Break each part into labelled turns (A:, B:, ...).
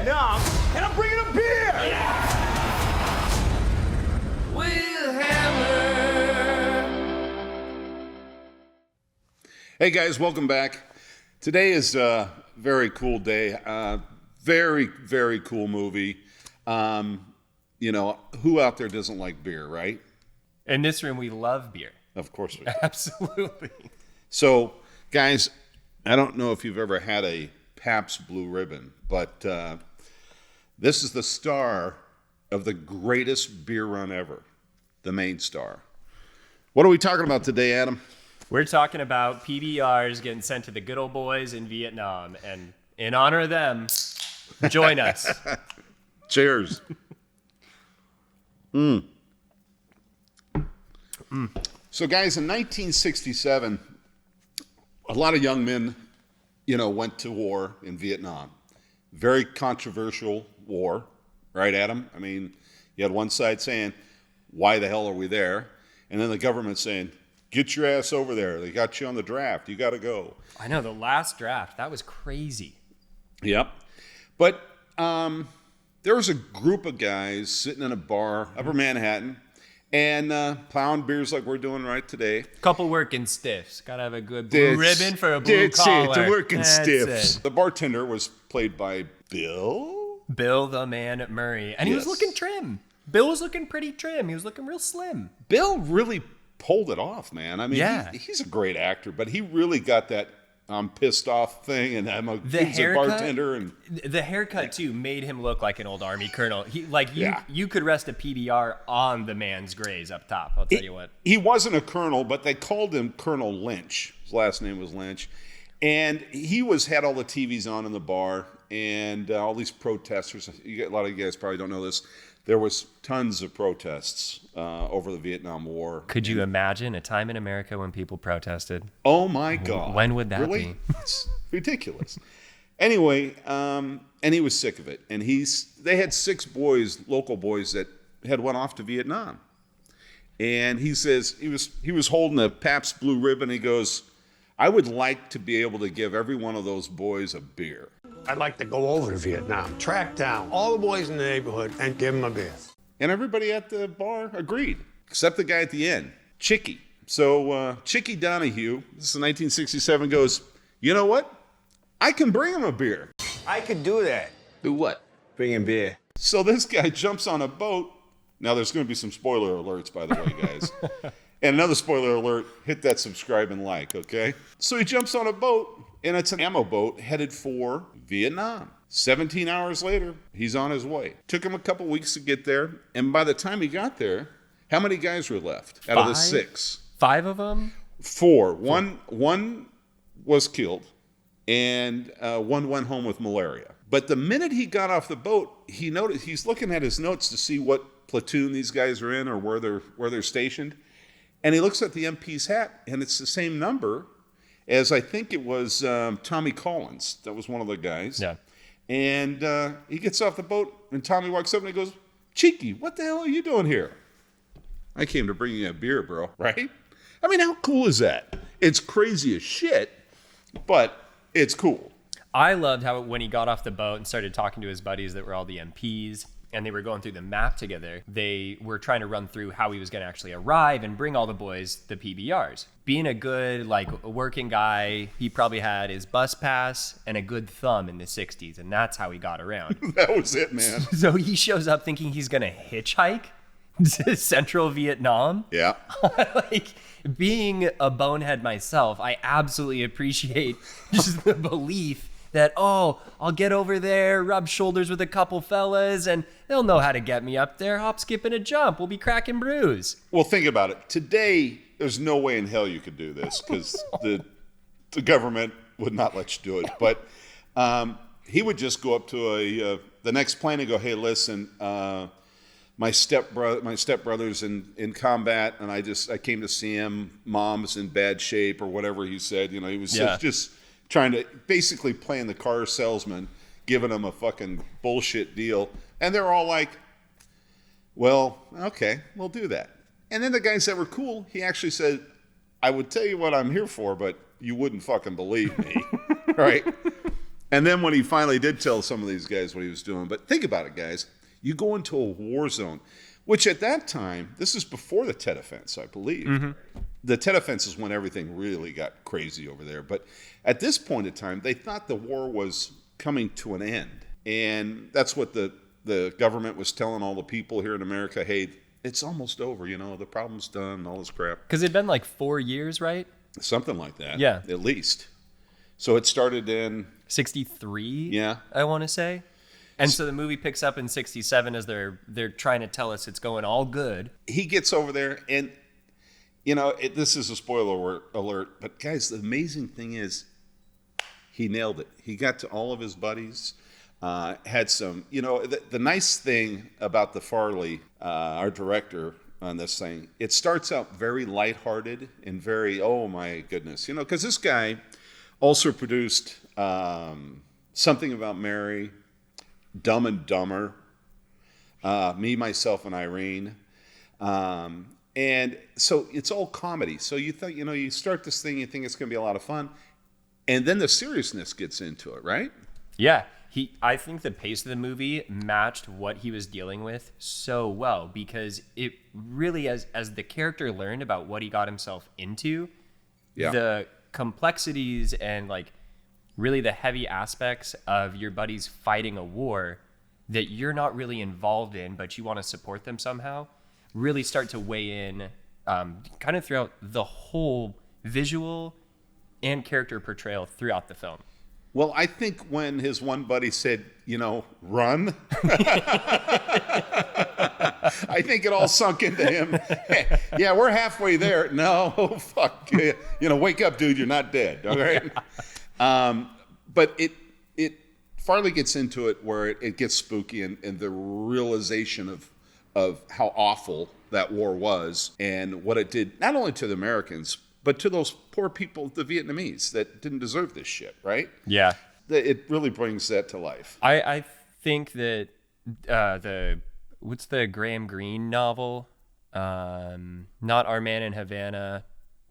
A: Vietnam, and I'm bringing a beer!
B: We'll hammer.
C: Hey guys, welcome back. Today is a very cool day. Very, very cool movie. You know, who out there doesn't like beer, right?
D: In this room, we love beer.
C: Of course we do.
D: Absolutely.
C: So, guys, I don't know if you've ever had a Pabst Blue Ribbon, but this is the star of the greatest beer run ever, the main star. What are we talking about today, Adam?
D: We're talking about PBRs getting sent to the good old boys in Vietnam. And in honor of them, join us.
C: Cheers. So, guys, in 1967, a lot of young men, you know, went to war in Vietnam. Very controversial war, right, Adam? I mean, you had one side saying, why the hell are we there? And then the government saying, get your ass over there. They got you on the draft. You got to go.
D: I know, the last draft, that was crazy.
C: Yep. But there was a group of guys sitting in a bar, Upper Manhattan, and plowing beers like we're doing right today.
D: Couple working stiffs. Gotta have a good blue ribbon for a blue
C: That's
D: collar.
C: it, the working
D: That's
C: stiffs.
D: it.
C: The bartender was played by Bill.
D: Bill the Man Murray. And he was
C: Yes.
D: looking trim. Bill was looking pretty trim. He was looking real slim.
C: Bill really pulled it off, man. I mean,
D: Yeah.
C: he's a great actor, but he really got that I'm pissed off thing, and he's a bartender. And
D: The haircut too made him look like an old army colonel.
C: Yeah.
D: You could rest a PBR on the man's grays up top. I'll tell you what.
C: He wasn't a colonel, but they called him Colonel Lynch. His last name was Lynch. And he had all the TVs on in the bar, and all these protesters. A lot of you guys probably don't know this. There was tons of protests over the Vietnam War.
D: Could you imagine a time in America when people protested?
C: Oh my God!
D: When would that
C: really?
D: be?
C: It's ridiculous. Anyway, and he was sick of it, and they had 6 boys, local boys, that had went off to Vietnam, and he says he was holding a Pabst Blue Ribbon. He goes, "I would like to be able to give every one of those boys a beer."
A: I'd like to go over to Vietnam, track down all the boys in the neighborhood, and give them a beer.
C: And everybody at the bar agreed, except the guy at the end, Chicky. So Chicky Donahue, this is 1967, goes, you know what? I can bring him a beer.
A: I could do that.
B: Do what?
A: Bring in beer.
C: So this guy jumps on a boat. Now, there's going to be some spoiler alerts, by the way, guys. And another spoiler alert, hit that subscribe and like, okay? So he jumps on a boat, and it's an ammo boat headed for Vietnam. 17 hours later, he's on his way. Took him a couple weeks to get there, and by the time he got there, how many guys were left out of the 6?
D: 5 of them?
C: 4. One was killed, and one went home with malaria. But the minute he got off the boat, he noticed he's looking at his notes to see what platoon these guys are in or where they're stationed, and he looks at the MP's hat, and it's the same number as I think it was Tommy Collins. That was one of the guys.
D: Yeah.
C: And he gets off the boat, and Tommy walks up and he goes, Cheeky, what the hell are you doing here? I came to bring you a beer, bro, right? I mean, how cool is that? It's crazy as shit, but it's cool.
D: I loved how when he got off the boat and started talking to his buddies that were all the MPs, and they were going through the map together, they were trying to run through how he was going to actually arrive and bring all the boys the PBRs. Being a good, working guy, he probably had his bus pass and a good thumb in the 60s, and that's how he got around.
C: That was it, man.
D: So he shows up thinking he's going to hitchhike to Central Vietnam.
C: Yeah.
D: Being a bonehead myself, I absolutely appreciate just the belief that, I'll get over there, rub shoulders with a couple fellas, and they'll know how to get me up there. Hop, skip, and a jump. We'll be cracking brews.
C: Well, think about it. Today, there's no way in hell you could do this because the government would not let you do it. But he would just go up to the next plane and go, hey, listen, my stepbrother's in combat, and I came to see him. Mom's in bad shape or whatever he said. You know, he was just trying to basically playing the car salesman, giving him a fucking bullshit deal. And they're all like, well, okay, we'll do that. And then the guys that were cool, he actually said, I would tell you what I'm here for, but you wouldn't fucking believe me. Right? And then when he finally did tell some of these guys what he was doing, but think about it, guys. You go into a war zone, which at that time, this is before the Tet Offense, I believe. Mm-hmm. The Tet Offense is when everything really got crazy over there. But at this point in time, they thought the war was coming to an end. And that's what the government was telling all the people here in America, hey, it's almost over, the problem's done, all this crap.
D: Because it'd been like 4 years, right?
C: Something like that.
D: Yeah.
C: At least. So it started in
D: 63.
C: Yeah.
D: I want to say. And so the movie picks up in 67 as they're trying to tell us it's going all good.
C: He gets over there and, this is a spoiler alert, but guys, the amazing thing is he nailed it. He got to all of his buddies, had some, the nice thing about the Farley, our director on this thing, it starts out very lighthearted and very, oh my goodness, because this guy also produced Something About Mary, Dumb and Dumber, Me, Myself, and Irene. And so it's all comedy. So you think, you start this thing, you think it's going to be a lot of fun. And then the seriousness gets into it, right?
D: Yeah. I think the pace of the movie matched what he was dealing with so well, because it really, as the character learned about what he got himself into, the complexities and like really the heavy aspects of your buddies fighting a war that you're not really involved in, but you want to support them somehow, really start to weigh in kind of throughout the whole visual and character portrayal throughout the film.
C: Well, I think when his one buddy said, run, I think it all sunk into him. Hey, yeah, we're halfway there. No, fuck. Wake up, dude. You're not dead. All right. But it Farley gets into it where it gets spooky and the realization of how awful that war was and what it did, not only to the Americans, but to those poor people, the Vietnamese, that didn't deserve this shit, right?
D: Yeah.
C: It really brings that to life.
D: I think that what's the Graham Greene novel? Not Our Man in Havana,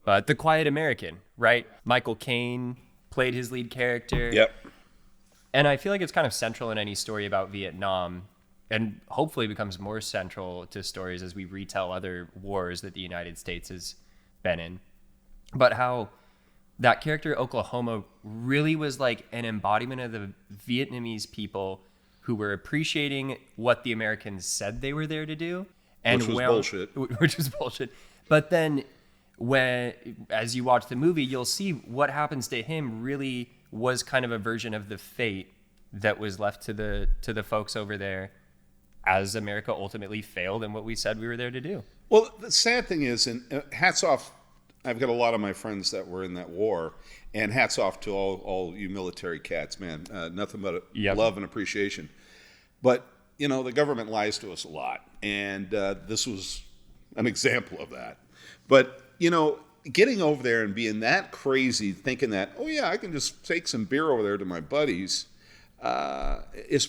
D: but The Quiet American, right? Michael Caine played his lead character.
C: Yep.
D: And I feel like it's kind of central in any story about Vietnam, and hopefully becomes more central to stories as we retell other wars that the United States has been in. But how that character, Oklahoma, really was like an embodiment of the Vietnamese people who were appreciating what the Americans said they were there to do. And
C: which was bullshit.
D: Which was bullshit. But then as you watch the movie, you'll see what happens to him really was kind of a version of the fate that was left to the folks over there as America ultimately failed in what we said we were there to do.
C: Well, the sad thing is, and hats off, I've got a lot of my friends that were in that war, and hats off to all you military cats, man. Nothing but love and appreciation. But, the government lies to us a lot, and this was an example of that. But, getting over there and being that crazy, thinking that, oh yeah, I can just take some beer over there to my buddies, is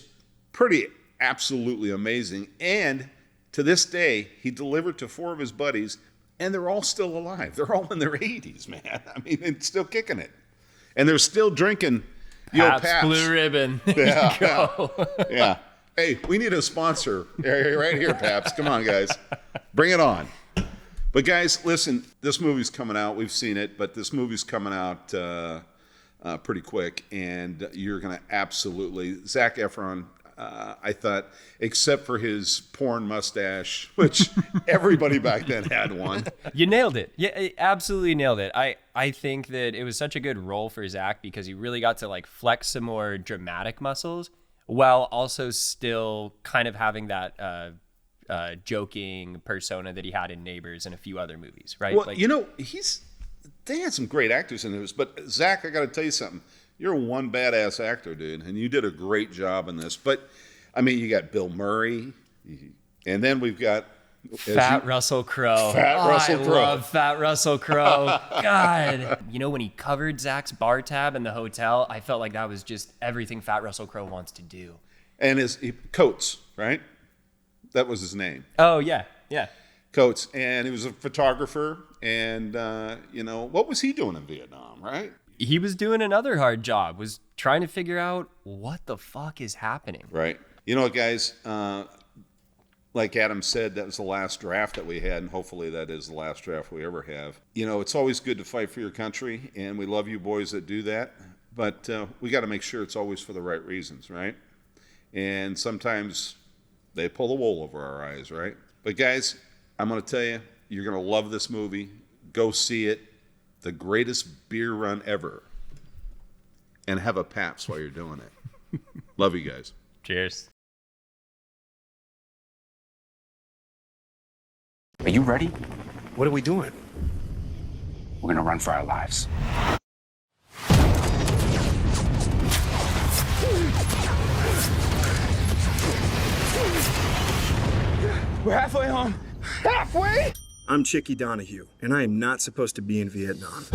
C: pretty absolutely amazing. And to this day, he delivered to 4 of his buddies, and they're all still alive. They're all in their 80s, man. I mean, it's still kicking it. And they're still drinking Pabst.
D: Blue Ribbon.
C: Yeah. Yeah. Hey, we need a sponsor right here, Pabst. Come on, guys. Bring it on. But guys, listen, this movie's coming out. We've seen it, but this movie's coming out pretty quick, and you're going to absolutely... Zac Efron, I thought, except for his porn mustache, which everybody back then had one.
D: You nailed it. Yeah, absolutely nailed it. I think that it was such a good role for Zac because he really got to like flex some more dramatic muscles while also still kind of having that joking persona that he had in Neighbors and a few other movies, right?
C: Well, they had some great actors in this, but Zac, I got to tell you something. You're one badass actor, dude, and you did a great job in this. But, I mean, you got Bill Murray, and then we've got...
D: Russell Crowe.
C: Russell Crowe.
D: I love Fat Russell Crowe. God. When he covered Zach's bar tab in the hotel, I felt like that was just everything Fat Russell Crowe wants to do.
C: And Coates, right? That was his name.
D: Oh, yeah. Yeah.
C: Coates. And he was a photographer. And, what was he doing in Vietnam, right?
D: he was doing another hard job, was trying to figure out what the fuck is happening.
C: Right. You know what, guys? Like Adam said, that was the last draft that we had, and hopefully that is the last draft we ever have. You know, it's always good to fight for your country, and we love you boys that do that, but we got to make sure it's always for the right reasons, right? And sometimes they pull the wool over our eyes, right? But guys, I'm going to tell you, you're going to love this movie. Go see it. The greatest beer run ever. And have a Pabst while you're doing it. Love you guys.
D: Cheers.
E: Are you ready?
A: What are we doing?
E: We're gonna run for our lives.
F: We're halfway home. Halfway?
G: I'm Chicky Donahue, and I am not supposed to be in Vietnam.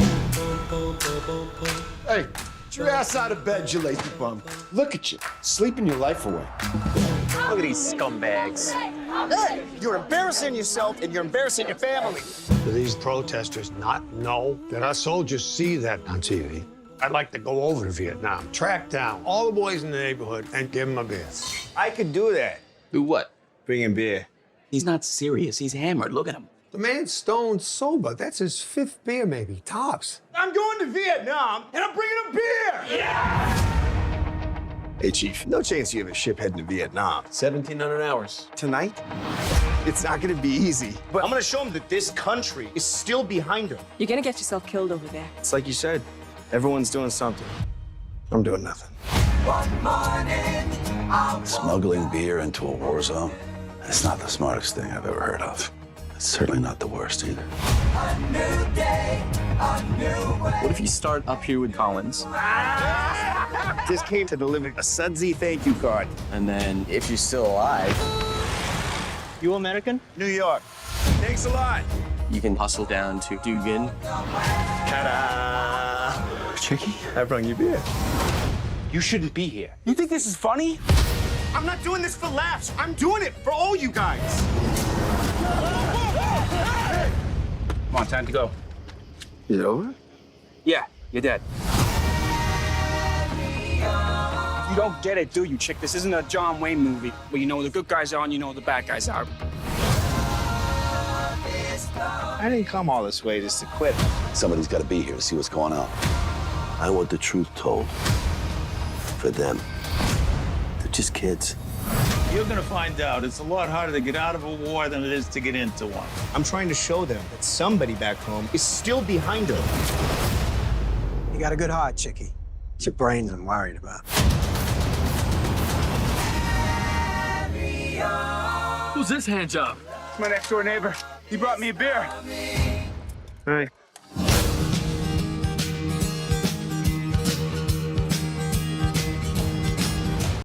F: Hey, get your ass out of bed, you lazy bum. Look at you, sleeping your life away.
H: Look at these scumbags. Hey, you're embarrassing yourself and you're embarrassing your family.
A: Do these protesters not know that our soldiers see that on TV? I'd like to go over to Vietnam, track down all the boys in the neighborhood, and give them a beer.
F: I could do that.
H: Do what?
F: Bring in beer.
H: He's not serious. He's hammered. Look at him.
A: The man's stone sober. That's his 5th beer, maybe, tops.
F: I'm going to Vietnam, and I'm bringing a beer! Hey, Chief, no chance you have a ship heading to Vietnam.
H: 1,700 hours.
F: Tonight? It's not gonna be easy. But I'm gonna show them that this country is still behind them.
I: You're gonna get yourself killed over there.
G: It's like you said, everyone's doing something. I'm doing nothing.
J: Smuggling beer into a war zone, it's not the smartest thing I've ever heard of. It's certainly not the worst either.
H: What if you start up here with Collins?
F: Just came to deliver a sudsy thank you card.
H: And then, if you're still alive,
F: You American? New York. Thanks a lot.
H: you can hustle down to Dugan.
F: Ta-da!
H: Chicky?
F: I brought you beer.
H: You shouldn't be here.
F: You think this is funny? I'm not doing this for laughs. I'm doing it for all you guys.
E: Come on, time to go.
G: Is it over?
E: Yeah, you're dead.
K: You don't get it, do you, chick? This isn't a John Wayne movie where you know the good guys are and you know the bad guys are.
F: I didn't come all this way just to quit.
J: Somebody's got to be here to see what's going on. I want the truth told. For them. They're just kids.
L: You're gonna find out it's a lot harder to get out of a war than it is to get into one.
F: I'm trying to show them that somebody back home is still behind them.
G: You got a good heart, Chicky. It's your brains I'm worried about.
K: Who's this hand job?
F: It's my next door neighbor. He brought me a beer.
G: Hey,